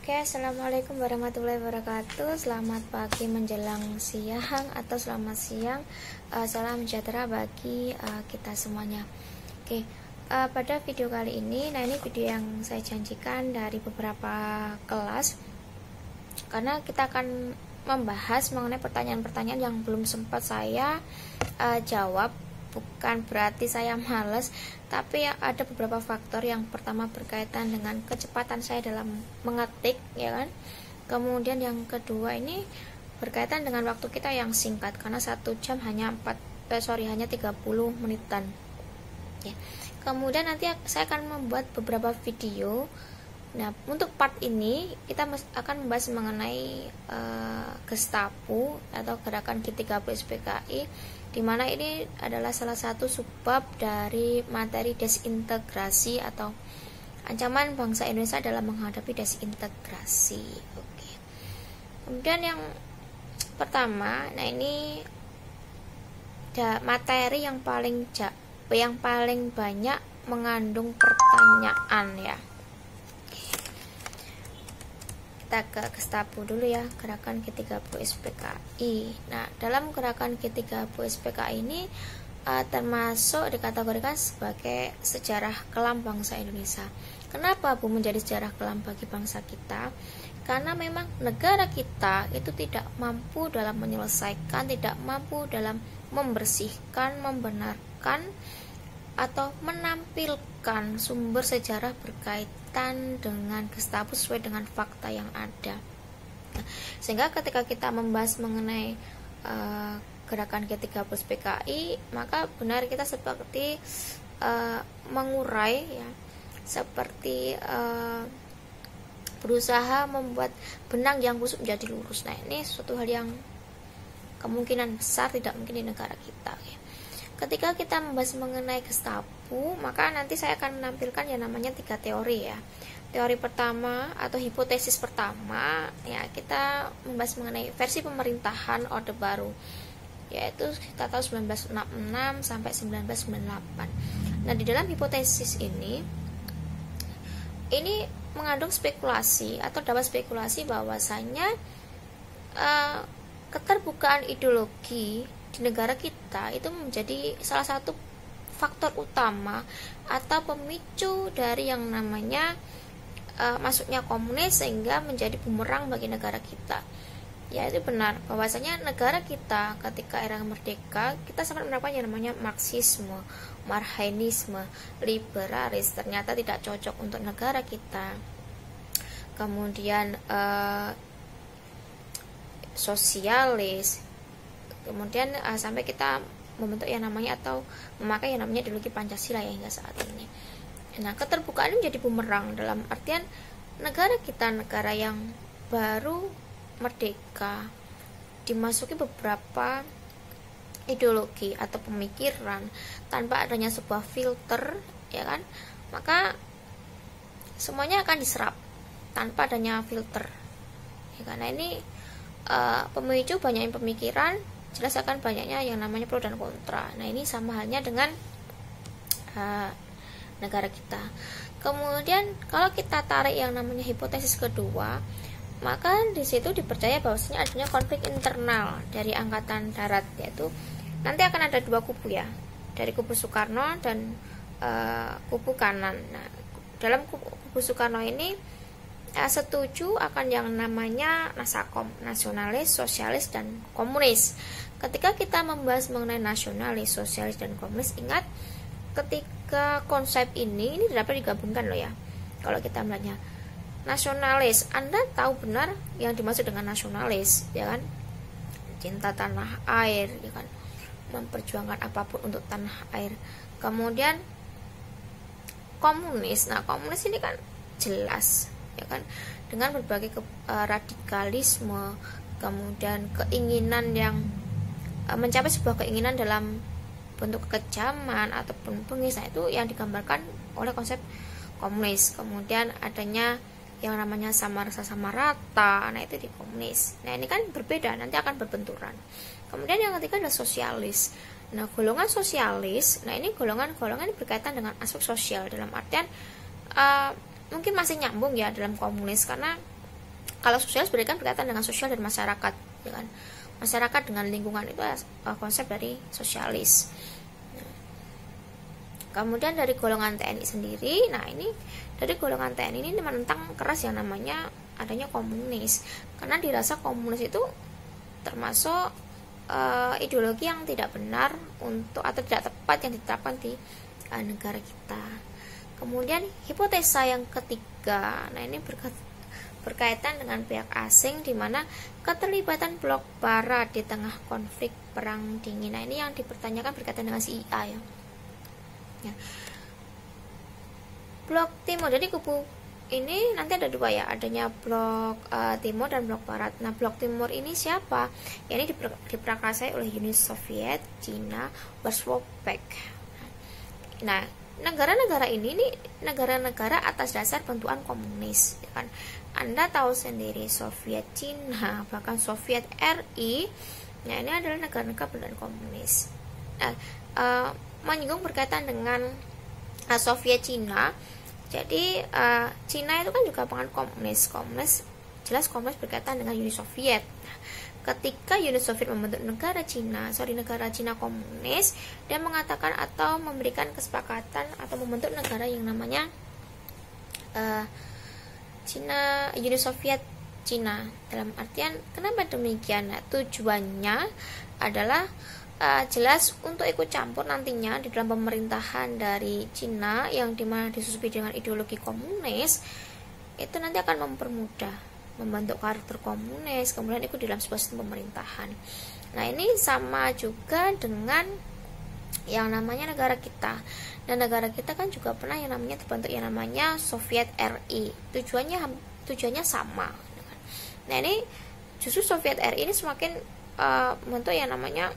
Oke, assalamualaikum warahmatullahi wabarakatuh. Selamat pagi menjelang siang atau selamat siang. Salam sejahtera bagi kita semuanya. Oke, pada video kali ini, ini video yang saya janjikan dari beberapa kelas, karena kita akan membahas mengenai pertanyaan-pertanyaan yang belum sempat saya jawab. Bukan berarti saya males, tapi ada beberapa faktor. Yang pertama berkaitan dengan kecepatan saya dalam mengetik, ya kan. Kemudian yang kedua ini berkaitan dengan waktu kita yang singkat, karena 1 jam hanya 30 menitan. Ya. Kemudian nanti saya akan membuat beberapa video. Nah, untuk part ini kita akan membahas mengenai Gestapo atau gerakan G30 SPKI, di mana ini adalah salah satu subbab dari materi desintegrasi atau ancaman bangsa Indonesia dalam menghadapi desintegrasi. Oke. Kemudian yang pertama, nah ini materi yang paling banyak mengandung pertanyaan, ya. Kita ke Gestapo dulu ya, gerakan G30 SPKI. Nah, dalam gerakan G30 SPKI ini termasuk dikategorikan sebagai sejarah kelam bangsa Indonesia. Kenapa Bu menjadi sejarah kelam bagi bangsa kita? Karena memang negara kita itu tidak mampu dalam menyelesaikan, tidak mampu dalam membersihkan, membenarkan, atau menampilkan sumber sejarah berkaitan dengan Gestapo sesuai dengan fakta yang ada. Sehingga ketika kita membahas mengenai gerakan G30 SPKI, maka benar kita seperti mengurai, ya, seperti berusaha membuat benang yang busuk menjadi lurus. Nah, ini suatu hal yang kemungkinan besar tidak mungkin di negara kita, ya. Ketika kita membahas mengenai Gestapo, maka nanti saya akan menampilkan yang namanya 3 teori, ya. Teori pertama atau hipotesis pertama, ya, kita membahas mengenai versi pemerintahan Orde Baru, yaitu kita tahu 1966 sampai 1998. Nah, di dalam hipotesis ini mengandung spekulasi atau dapat spekulasi bahwasanya keterbukaan ideologi di negara kita itu menjadi salah satu faktor utama atau pemicu dari yang namanya masuknya komunis, sehingga menjadi bumerang bagi negara kita. Ya, itu benar bahwasanya negara kita ketika era merdeka kita sempat menerapkan yang namanya Marxisme, Marxisme, liberalis, ternyata tidak cocok untuk negara kita. Kemudian sosialis, kemudian sampai kita membentuk yang namanya atau memakai yang namanya ideologi Pancasila, ya, hingga saat ini. Nah, keterbukaan ini menjadi bumerang dalam artian negara kita, negara yang baru merdeka, dimasuki beberapa ideologi atau pemikiran tanpa adanya sebuah filter, ya kan, maka semuanya akan diserap tanpa adanya filter, ya, karena ini pemicu banyaknya pemikiran, jelas akan banyaknya yang namanya pro dan kontra. Nah, ini sama halnya dengan negara kita. Kemudian kalau kita tarik yang namanya hipotesis kedua, maka di situ dipercaya bahwasanya adanya konflik internal dari angkatan darat, yaitu nanti akan ada 2 kubu, ya, dari kubu Soekarno dan kubu kanan. Nah, dalam kubu Soekarno ini setuju akan yang namanya Nasakom, nasionalis, sosialis, dan komunis. Ketika kita membahas mengenai nasionalis, sosialis, dan komunis, ingat ketika konsep ini dapat digabungkan loh, ya. Kalau kita melihatnya nasionalis, Anda tahu benar yang dimaksud dengan nasionalis, ya kan, cinta tanah air, ya kan, memperjuangkan apapun untuk tanah air. Kemudian komunis, nah komunis ini kan jelas, ya kan, dengan berbagai radikalisme, kemudian keinginan yang mencapai sebuah keinginan dalam bentuk kekejaman ataupun bengis. Nah, itu yang digambarkan oleh konsep komunis. Kemudian adanya yang namanya sama rasa sama rata, nah itu di komunis. Nah, ini kan berbeda, nanti akan berbenturan. Kemudian yang ketiga adalah sosialis. Nah, golongan sosialis, nah ini golongan-golongan berkaitan dengan aspek sosial, dalam artian mungkin masih nyambung, ya, dalam komunis, karena Kalau sosialis berarti kan berkaitan dengan sosial dan masyarakat, ya kan? Masyarakat dengan lingkungan itu konsep dari sosialis. Kemudian dari golongan TNI sendiri, nah ini dari golongan TNI ini menentang keras yang namanya adanya komunis, karena dirasa komunis itu termasuk ideologi yang tidak benar untuk atau tidak tepat yang diterapkan di negara kita. Kemudian hipotesa yang ketiga, nah ini berkaitan dengan pihak asing, di mana keterlibatan blok barat di tengah konflik perang dingin. Nah ini yang dipertanyakan berkaitan dengan CIA ya. Blok timur, jadi kubu ini nanti ada dua ya, adanya blok timur dan blok barat. Nah blok timur ini siapa? Ya, ini diprakarsai oleh Uni Soviet, Cina, Warsaw Pact. Nah negara-negara ini negara-negara atas dasar bentukan komunis, ya kan? Anda tahu sendiri Soviet Cina, bahkan Soviet RI. Nah ini adalah negara-negara bentukan komunis. Nah, menyinggung berkaitan dengan Soviet Cina. Jadi Cina itu kan juga bukan komunis. Jelas komunis berkaitan dengan Uni Soviet. Nah, ketika Uni Soviet membentuk negara Cina komunis, dan mengatakan atau memberikan kesepakatan atau membentuk negara yang namanya Uni Soviet Cina. Dalam artian kenapa demikian? Nah, tujuannya adalah jelas untuk ikut campur nantinya di dalam pemerintahan dari Cina yang dimana disusupi dengan ideologi komunis, itu nanti akan mempermudah membentuk karakter komunis, kemudian ikut dalam sebuah sistem pemerintahan. Nah ini sama juga dengan yang namanya negara kita. Dan negara kita kan juga pernah yang namanya terbentuk yang namanya Soviet RI. Tujuannya sama. Nah ini justru Soviet RI ini semakin membentuk yang namanya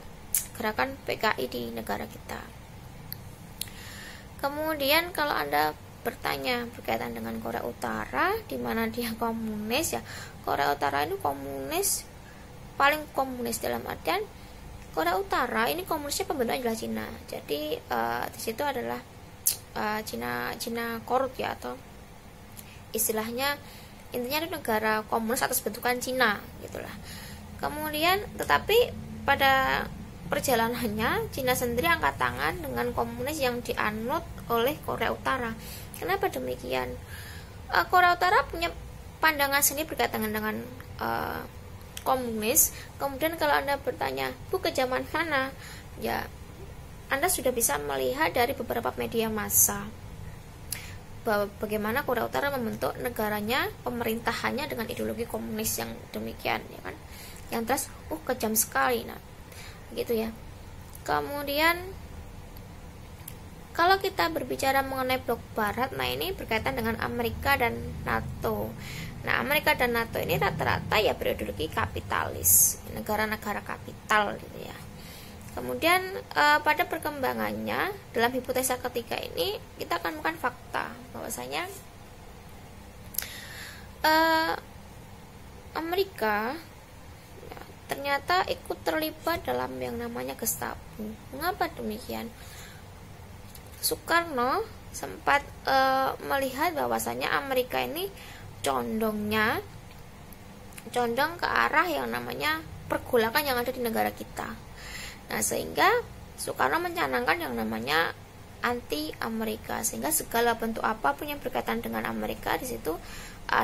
gerakan PKI di negara kita. Kemudian kalau Anda bertanya berkaitan dengan Korea Utara, di mana dia komunis ya. Korea Utara ini komunis, paling komunis dalam artian Korea Utara ini komunisnya pembentuknya adalah Cina. Jadi di situ adalah Cina korup ya, atau istilahnya intinya itu negara komunis atas bentukan Cina gitulah. Kemudian tetapi pada perjalanannya Cina sendiri angkat tangan dengan komunis yang dianut oleh Korea Utara. Kenapa demikian? Korea Utara punya pandangan sendiri berkaitan dengan komunis. Kemudian kalau Anda bertanya, Bu ke zaman mana? Ya, Anda sudah bisa melihat dari beberapa media massa bahwa bagaimana Korea Utara membentuk negaranya, pemerintahannya dengan ideologi komunis yang demikian, ya kan? Yang terus, kejam sekali. Nah, gitu ya. Kemudian kalau kita berbicara mengenai blok barat, nah ini berkaitan dengan Amerika dan NATO. Nah Amerika dan NATO ini rata-rata ya berideologi kapitalis, negara-negara kapital gitu ya. Kemudian pada perkembangannya dalam hipotesa ketiga ini kita akan menemukan fakta bahwasanya Amerika ternyata ikut terlibat dalam yang namanya Gestapo. Mengapa demikian? Soekarno sempat melihat bahwasanya Amerika ini condong ke arah yang namanya pergolakan yang ada di negara kita. Nah, sehingga Soekarno mencanangkan yang namanya anti Amerika, sehingga segala bentuk apapun yang berkaitan dengan Amerika di situ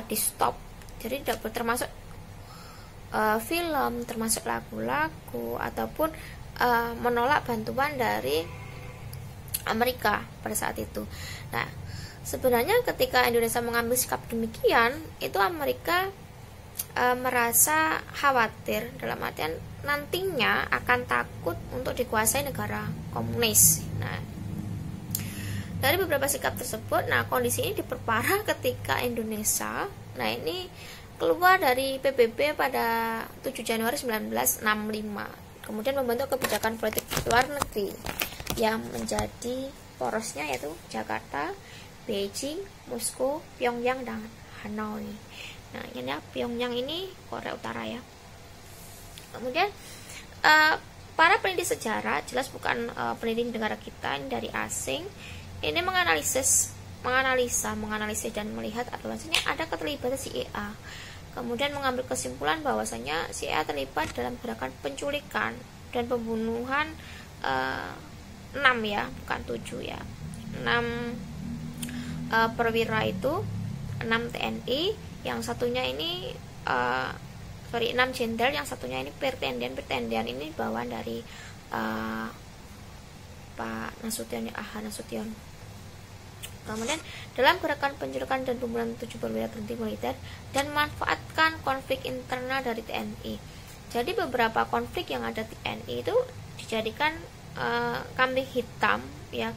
di stop. Jadi tidak termasuk film, termasuk lagu-lagu ataupun menolak bantuan dari Amerika pada saat itu. Nah, sebenarnya ketika Indonesia mengambil sikap demikian, itu Amerika merasa khawatir dalam artian nantinya akan takut untuk dikuasai negara komunis. Nah, dari beberapa sikap tersebut, nah kondisi ini diperparah ketika Indonesia, nah ini keluar dari PBB pada 7 Januari 1965, kemudian membentuk kebijakan politik luar negeri yang menjadi porosnya yaitu Jakarta, Beijing, Moskow, Pyongyang, dan Hanoi. Nah ini ya, Pyongyang ini Korea Utara ya. Kemudian para peneliti sejarah, jelas bukan peneliti negara kita, ini dari asing, ini menganalisis dan melihat bahwasanya ada keterlibatan CIA kemudian mengambil kesimpulan bahwasanya si A terlibat dalam gerakan penculikan dan pembunuhan 6 ya, bukan 7 ya, 6 perwira itu, 6 TNI, yang satunya ini 6 jenderal, yang satunya ini pertendian ini bawaan dari Pak Nasution, Nasution. Kemudian dalam gerakan penculikan dan pembunuhan 7 perwira berhenti militer dan memanfaatkan konflik internal dari TNI. Jadi beberapa konflik yang ada TNI itu dijadikan kambing hitam ya,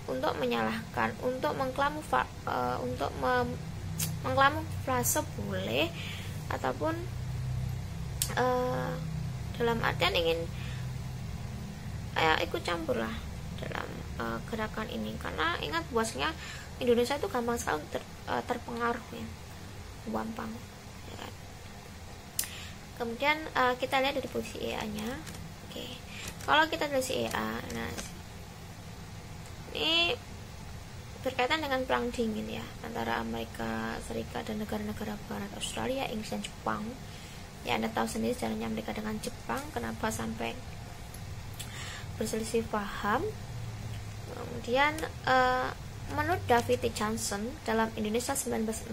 untuk menyalahkan, untuk mengkamuflase boleh, ataupun dalam artian ingin ikut campur lah dalam gerakan ini, karena ingat bahwasanya Indonesia itu gampang sekali terpengaruh ya, gampang ya kan? Kemudian kita lihat dari posisi EA nya. Oke, kalau kita dari EA, nah ini berkaitan dengan perang dingin ya, antara Amerika Serikat dan negara-negara barat, Australia, Inggris, dan Jepang ya. Anda tahu sendiri sejarahnya Amerika dengan Jepang, kenapa sampai berselisih paham. Kemudian menurut David T. Johnson dalam Indonesia 1965,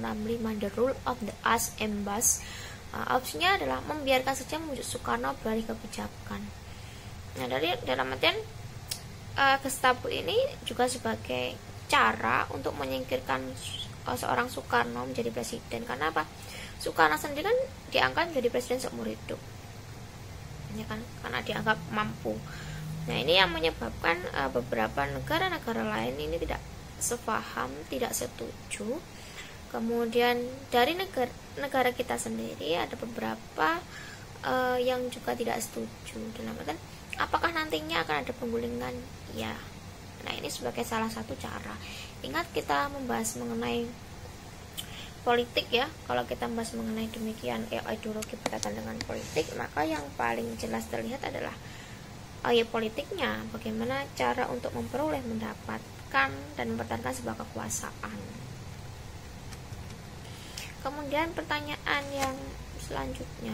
The Rule of the Us Embassy, opsinya adalah membiarkan saja membujuk Soekarno beralih kebijakan. Nah, dalam artian Gestapo ini juga sebagai cara untuk menyingkirkan seorang Soekarno menjadi presiden. Karena apa? Soekarno sendiri kan diangkat menjadi presiden seumur hidup ya kan, karena dianggap mampu. Nah, ini yang menyebabkan beberapa negara-negara lain ini tidak sepaham, tidak setuju. Kemudian dari negara kita sendiri ada beberapa yang juga tidak setuju. Dalam artian, apakah nantinya akan ada penggulingan? Ya. Nah, ini sebagai salah satu cara. Ingat, kita membahas mengenai politik ya. Kalau kita membahas mengenai demikian ideologi berkaitan dengan politik, maka yang paling jelas terlihat adalah politiknya, bagaimana cara untuk memperoleh, mendapatkan, dan mempertahankan sebuah kekuasaan. Kemudian pertanyaan yang selanjutnya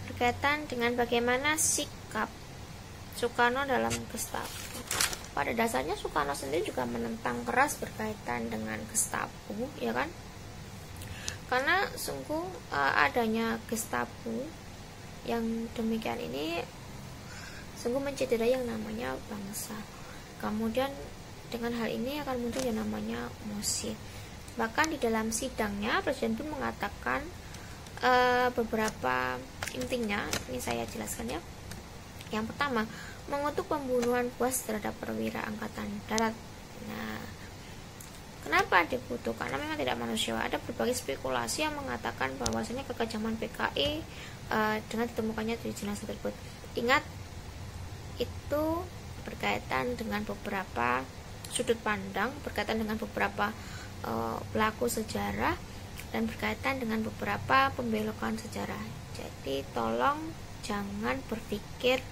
berkaitan dengan bagaimana sikap Soekarno dalam Gestapo. Pada dasarnya Soekarno sendiri juga menentang keras berkaitan dengan Gestapo ya kan, karena sungguh adanya Gestapo yang demikian ini sungguh mencederai yang namanya bangsa. Kemudian dengan hal ini akan muncul yang namanya emosi. Bahkan di dalam sidangnya Presiden pun mengatakan beberapa intinya, ini saya jelaskan ya. Yang pertama, mengutuk pembunuhan buas terhadap perwira angkatan darat. Nah, kenapa dikutuk? Karena memang tidak manusiawi. Ada berbagai spekulasi yang mengatakan bahwasanya kekejaman PKI dengan ditemukannya 7 jenazah tersebut. Ingat, itu berkaitan dengan beberapa sudut pandang, berkaitan dengan beberapa pelaku sejarah, dan berkaitan dengan beberapa pembelokan sejarah. Jadi tolong jangan berpikir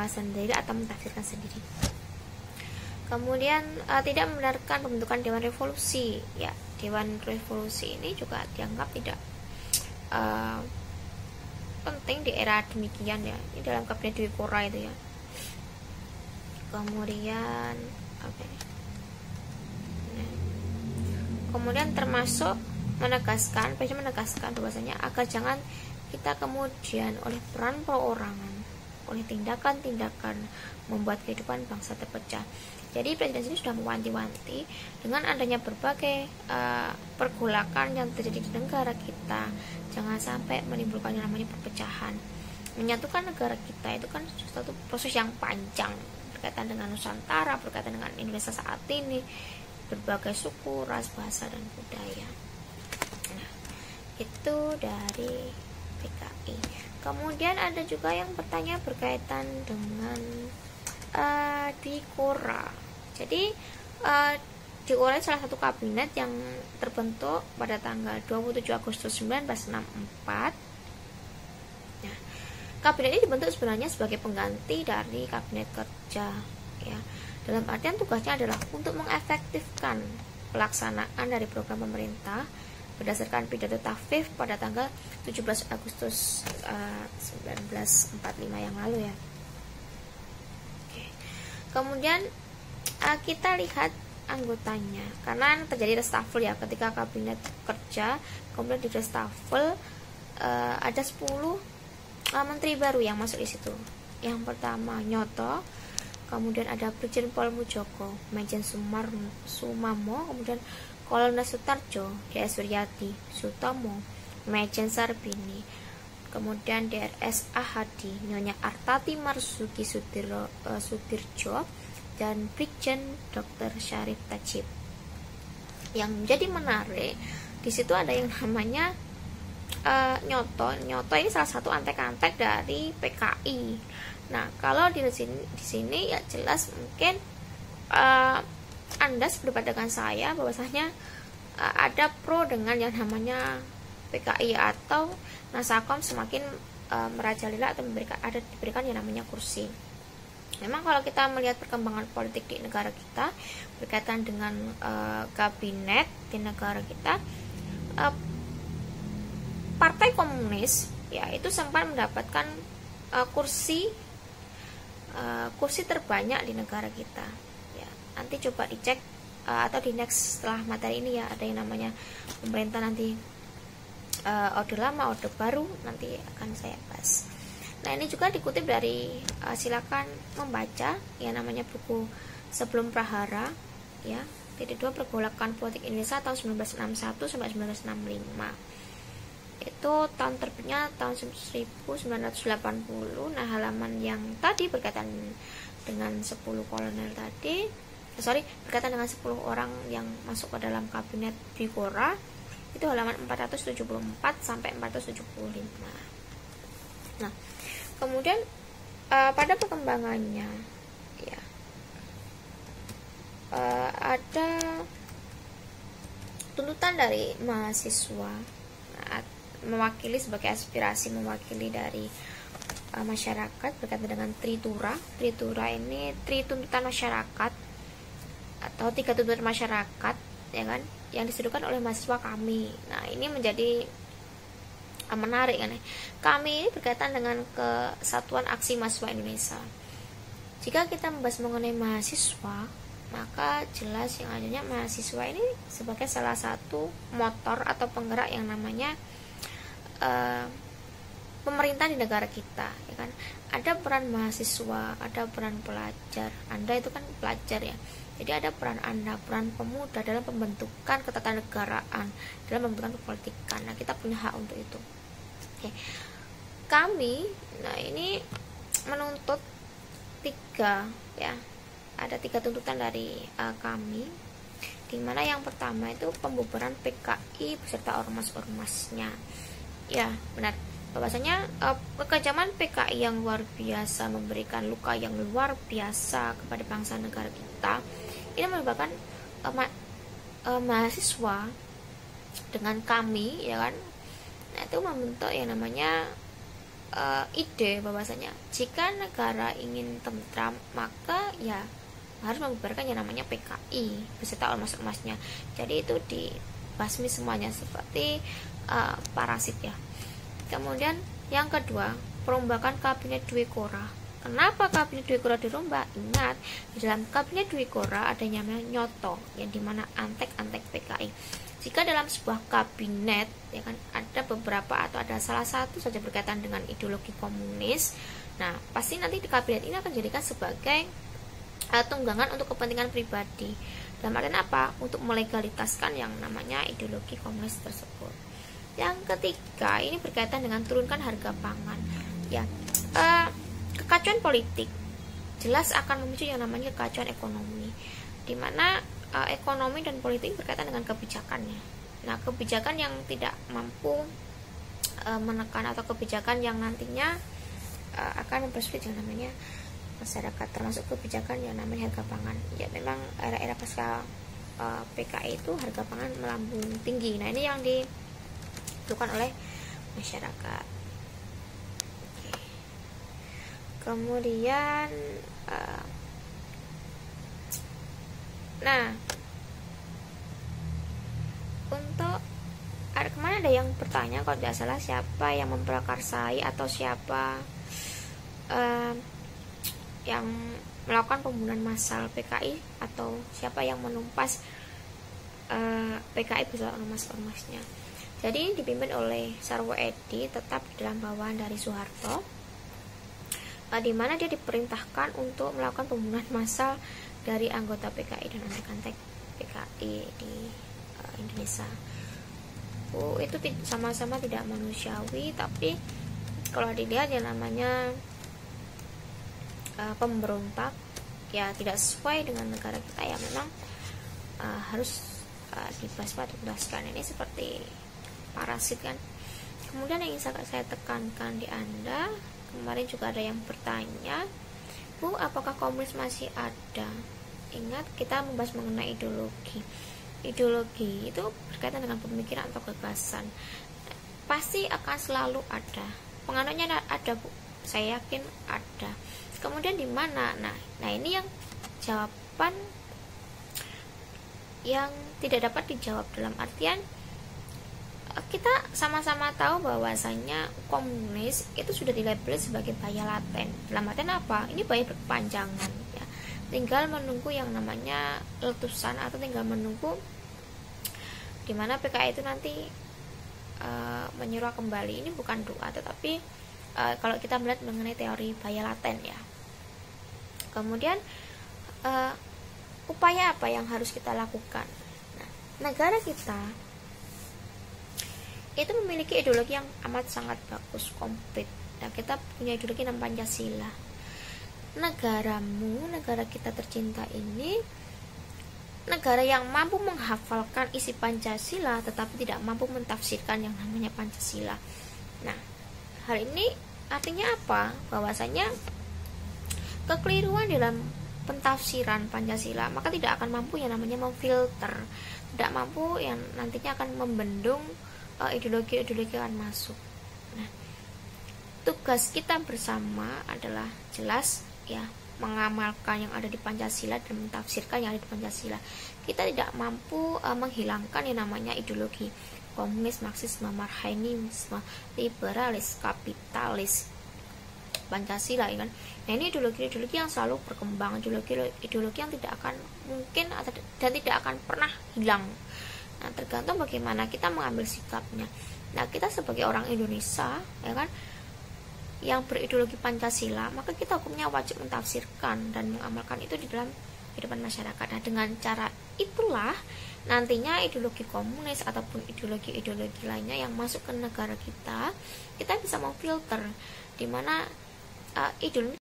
sendiri atau mentafsirkan sendiri. Kemudian tidak membenarkan pembentukan Dewan Revolusi. Ya, Dewan Revolusi ini juga dianggap tidak penting di era demikian ya. Ini dalam kabinet Dwi Kora itu ya. Kemudian kemudian termasuk Presiden menegaskan bahwasanya agar jangan kita kemudian oleh peran perorangan, oleh tindakan-tindakan membuat kehidupan bangsa terpecah. Jadi Presiden sendiri sudah mewanti-wanti dengan adanya berbagai pergolakan yang terjadi di negara kita, jangan sampai menimbulkan yang namanya perpecahan. Menyatukan negara kita itu kan suatu proses yang panjang, berkaitan dengan Nusantara, berkaitan dengan Indonesia saat ini, berbagai suku, ras, bahasa, dan budaya. Nah, itu dari PKI. Kemudian ada juga yang bertanya berkaitan dengan Dwi Kora. Jadi Dwi Kora salah satu kabinet yang terbentuk pada tanggal 27 Agustus 1964. Nah, kabinet ini dibentuk sebenarnya sebagai pengganti dari kabinet kerja ya. Dalam artian tugasnya adalah untuk mengefektifkan pelaksanaan dari program pemerintah berdasarkan pidato Tafif pada tanggal 17 Agustus 1945 yang lalu ya. Oke. Kemudian kita lihat anggotanya, karena terjadi reshuffle ya ketika kabinet kerja, kemudian di reshuffle ada 10 menteri baru yang masuk di situ. Yang pertama Nyoto, kemudian ada Brigjen Pol Mujoko, Majen Sumamo, kemudian Kolonel Sutarjo, DS Suryadi, Sutomo, Majen Sarbini, kemudian DRS Ahadi, Nyonya Artati Marzuki Sudirjo, dan Brigjen Dr. Syarif Tajib. Yang menjadi menarik di situ ada yang namanya Nyoto ini salah satu antek-antek dari PKI. Nah, kalau di sini ya jelas mungkin Anda sependapat dengan saya bahwasanya ada pro dengan yang namanya PKI atau Nasakom semakin merajalela atau diberikan yang namanya kursi. Memang kalau kita melihat perkembangan politik di negara kita berkaitan dengan kabinet di negara kita, Partai Komunis ya itu sempat mendapatkan kursi terbanyak di negara kita ya. Nanti coba dicek atau di next setelah materi ini ya, ada yang namanya pemerintah nanti orde lama, orde baru, nanti akan saya bahas. Nah, ini juga dikutip dari silakan membaca yang namanya buku Sebelum Prahara ya, titik 2 pergolakan politik Indonesia tahun 1961 sampai 1965. Itu tahun terbitnya tahun 1980. Nah, halaman yang tadi berkaitan dengan 10 kolonel tadi, berkaitan dengan 10 orang yang masuk ke dalam kabinet Bikora, itu halaman 474 sampai 475. Nah, kemudian pada perkembangannya ya, ada tuntutan dari mahasiswa mewakili sebagai aspirasi, mewakili dari masyarakat berkaitan dengan Tritura. Tritura ini tuntutan masyarakat atau 3 tuntutan masyarakat ya kan, yang diserukan oleh mahasiswa kami. Nah, ini menjadi menarik kan. Kami ini berkaitan dengan Kesatuan Aksi Mahasiswa Indonesia. Jika kita membahas mengenai mahasiswa, maka jelas yang adanya mahasiswa ini sebagai salah satu motor atau penggerak yang namanya pemerintah di negara kita ya kan. Ada peran mahasiswa, ada peran pelajar. Anda itu kan pelajar ya, jadi ada peran Anda, peran pemuda dalam pembentukan ketatanegaraan, dalam pembentukan kepolitikan. Nah, kita punya hak untuk itu. Oke. Kami ini menuntut 3 ya, ada 3 tuntutan dari kami, dimana yang pertama itu pembubaran PKI beserta ormas-ormasnya. Ya, benar. Bahwasanya kekejaman PKI yang luar biasa, memberikan luka yang luar biasa kepada bangsa negara kita, ini menyebabkan mahasiswa dengan kami ya kan, nah itu membentuk yang namanya ide bahwasanya jika negara ingin tentram, maka ya harus membubarkan yang namanya PKI beserta ormas-ormasnya. Jadi itu dibasmi semuanya seperti parasit ya. Kemudian yang kedua, perombakan kabinet Dwi Kora. Kenapa kabinet Dwi Kora dirombak? Ingat, di dalam kabinet Dwi Kora ada yang namanya Nyoto, yang dimana antek-antek PKI. Jika dalam sebuah kabinet ya kan ada beberapa atau ada salah satu saja berkaitan dengan ideologi komunis, nah pasti nanti di kabinet ini akan dijadikan sebagai tunggangan untuk kepentingan pribadi. Dalam artian apa? Untuk melegalitaskan yang namanya ideologi komunis tersebut. Yang ketiga, ini berkaitan dengan turunkan harga pangan. Ya, kekacauan politik jelas akan memicu yang namanya kekacauan ekonomi, di mana ekonomi dan politik berkaitan dengan kebijakannya. Nah, kebijakan yang tidak mampu menekan atau kebijakan yang nantinya akan mempersulit yang namanya masyarakat, termasuk kebijakan yang namanya harga pangan. Ya, memang era-era pasca PKI itu harga pangan melambung tinggi. Nah, ini yang dilakukan oleh masyarakat. Oke. Kemudian nah ada yang bertanya kalau tidak salah, siapa yang memprakarsai atau siapa yang melakukan pembunuhan massal PKI, atau siapa yang menumpas PKI beserta ormas-ormasnya. Jadi dipimpin oleh Sarwo Edi, tetap di dalam bawahan dari Soeharto, di mana dia diperintahkan untuk melakukan pembunuhan massal dari anggota PKI dan American Tech PKI di Indonesia. Itu sama-sama tidak manusiawi, tapi kalau dilihat yang namanya pemberontak ya tidak sesuai dengan negara kita, ya memang harus dibasmi. Ini seperti parasit kan. Kemudian yang ingin saya tekankan di Anda, kemarin juga ada yang bertanya, Bu, apakah komunis masih ada? Ingat, kita membahas mengenai ideologi. Ideologi itu berkaitan dengan pemikiran atau gagasan, pasti akan selalu ada. Penganutnya ada, Bu, saya yakin ada. Kemudian di mana? Nah ini yang jawaban yang tidak dapat dijawab, dalam artian kita sama-sama tahu bahwasanya komunis itu sudah dilabel sebagai bahaya laten. Dalam artian apa? Ini bahaya berkepanjangan ya. Tinggal menunggu yang namanya letusan, atau tinggal menunggu dimana PKI itu nanti menyuruh kembali. Ini bukan doa, tetapi kalau kita melihat mengenai teori bahaya laten ya. Kemudian upaya apa yang harus kita lakukan? Nah, negara kita itu memiliki ideologi yang amat sangat bagus, komplit. Dan kita punya ideologi namanya Pancasila. Negaramu, negara kita tercinta ini, negara yang mampu menghafalkan isi Pancasila tetapi tidak mampu mentafsirkan yang namanya Pancasila. Nah, hal ini artinya apa? Bahwasanya kekeliruan dalam pentafsiran Pancasila, maka tidak akan mampu yang namanya memfilter, tidak mampu yang nantinya akan membendung ideologi-ideologi akan masuk. Nah, tugas kita bersama adalah jelas ya, mengamalkan yang ada di Pancasila dan mentafsirkan yang ada di Pancasila. Kita tidak mampu menghilangkan yang namanya ideologi komunis, marxisme, marxisme, liberalis, kapitalis, Pancasila ya kan. Nah, ini ideologi-ideologi yang selalu berkembang, ideologi yang tidak akan mungkin dan tidak akan pernah hilang. Nah, tergantung bagaimana kita mengambil sikapnya. Nah, kita sebagai orang Indonesia ya kan, yang berideologi Pancasila, maka kita hukumnya wajib mentafsirkan dan mengamalkan itu di dalam kehidupan masyarakat. Nah, dengan cara itulah nantinya ideologi komunis ataupun ideologi-ideologi lainnya yang masuk ke negara kita bisa memfilter di mana ideologi